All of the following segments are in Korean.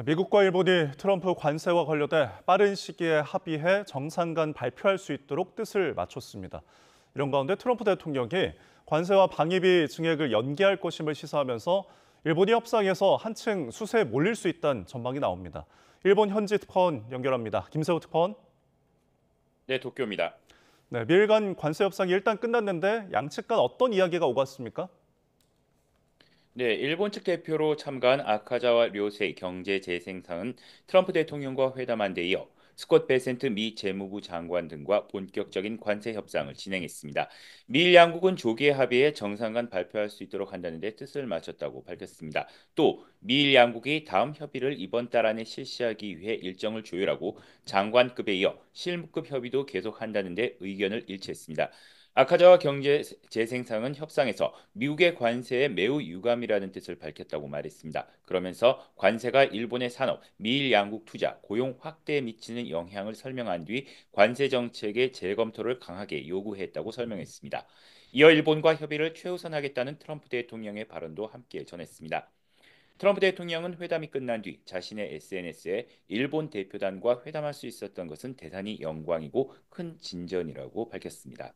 미국과 일본이 트럼프 관세와 관련해 빠른 시기에 합의해 정상 간 발표할 수 있도록 뜻을 맞췄습니다. 이런 가운데 트럼프 대통령이 관세와 방위비 증액을 연기할 것임을 시사하면서 일본이 협상에서 한층 수세에 몰릴 수 있다는 전망이 나옵니다. 일본 현지 특파원 연결합니다. 김세호 특파원. 네, 도쿄입니다. 네, 미일 간 관세 협상이 일단 끝났는데 양측 간 어떤 이야기가 오갔습니까? 네, 일본 측 대표로 참가한 아카자와 료세이 경제재생상은 트럼프 대통령과 회담한 데 이어 스콧 베센트 미 재무부 장관 등과 본격적인 관세 협상을 진행했습니다. 미일 양국은 조기에 합의해 정상 간 발표할 수 있도록 한다는 데 뜻을 맞췄다고 밝혔습니다. 또 미일 양국이 다음 협의를 이번 달 안에 실시하기 위해 일정을 조율하고 장관급에 이어 실무급 협의도 계속한다는 데 의견을 일치했습니다. 아카자와 경제재생상은 협상에서 미국의 관세에 매우 유감이라는 뜻을 밝혔다고 말했습니다. 그러면서 관세가 일본의 산업, 미일 양국 투자, 고용 확대에 미치는 영향을 설명한 뒤 관세 정책의 재검토를 강하게 요구했다고 설명했습니다. 이어 일본과 협의를 최우선하겠다는 트럼프 대통령의 발언도 함께 전했습니다. 트럼프 대통령은 회담이 끝난 뒤 자신의 SNS에 일본 대표단과 회담할 수 있었던 것은 대단히 영광이고 큰 진전이라고 밝혔습니다.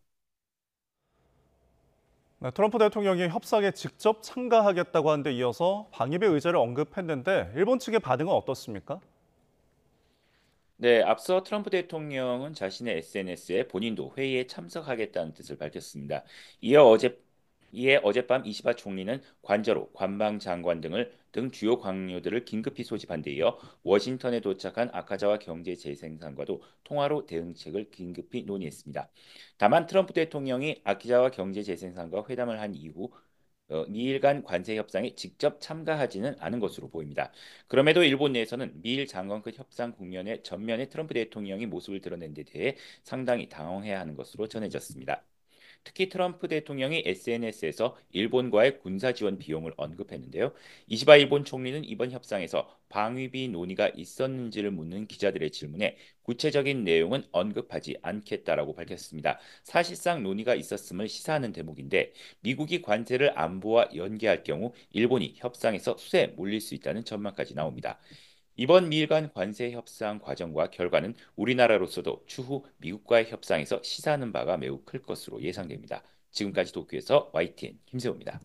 네, 트럼프 대통령이 협상에 직접 참가하겠다고 한 데 이어서 방위비 의제를 언급했는데 일본 측의 반응은 어떻습니까? 네, 앞서 트럼프 대통령은 자신의 SNS에 본인도 회의에 참석하겠다는 뜻을 밝혔습니다. 이어 어제 이에 어젯밤 이시바 총리는 관저로 관방장관 등 주요 관료들을 긴급히 소집한 데 이어 워싱턴에 도착한 아카자와 경제재생상과도 통화로 대응책을 긴급히 논의했습니다. 다만 트럼프 대통령이 아키자와 경제재생상과 회담을 한 이후 미일 간 관세 협상에 직접 참가하지는 않은 것으로 보입니다. 그럼에도 일본 내에서는 미일 장관급 협상 국면에 전면에 트럼프 대통령이 모습을 드러낸 데 대해 상당히 당황해야 하는 것으로 전해졌습니다. 특히 트럼프 대통령이 SNS에서 일본과의 군사 지원 비용을 언급했는데요. 이시바 일본 총리는 이번 협상에서 방위비 논의가 있었는지를 묻는 기자들의 질문에 구체적인 내용은 언급하지 않겠다라고 밝혔습니다. 사실상 논의가 있었음을 시사하는 대목인데 미국이 관세를 안보와 연계할 경우 일본이 협상에서 수세에 몰릴 수 있다는 전망까지 나옵니다. 이번 미일 간 관세 협상 과정과 결과는 우리나라로서도 추후 미국과의 협상에서 시사하는 바가 매우 클 것으로 예상됩니다. 지금까지 도쿄에서 YTN 김세호입니다.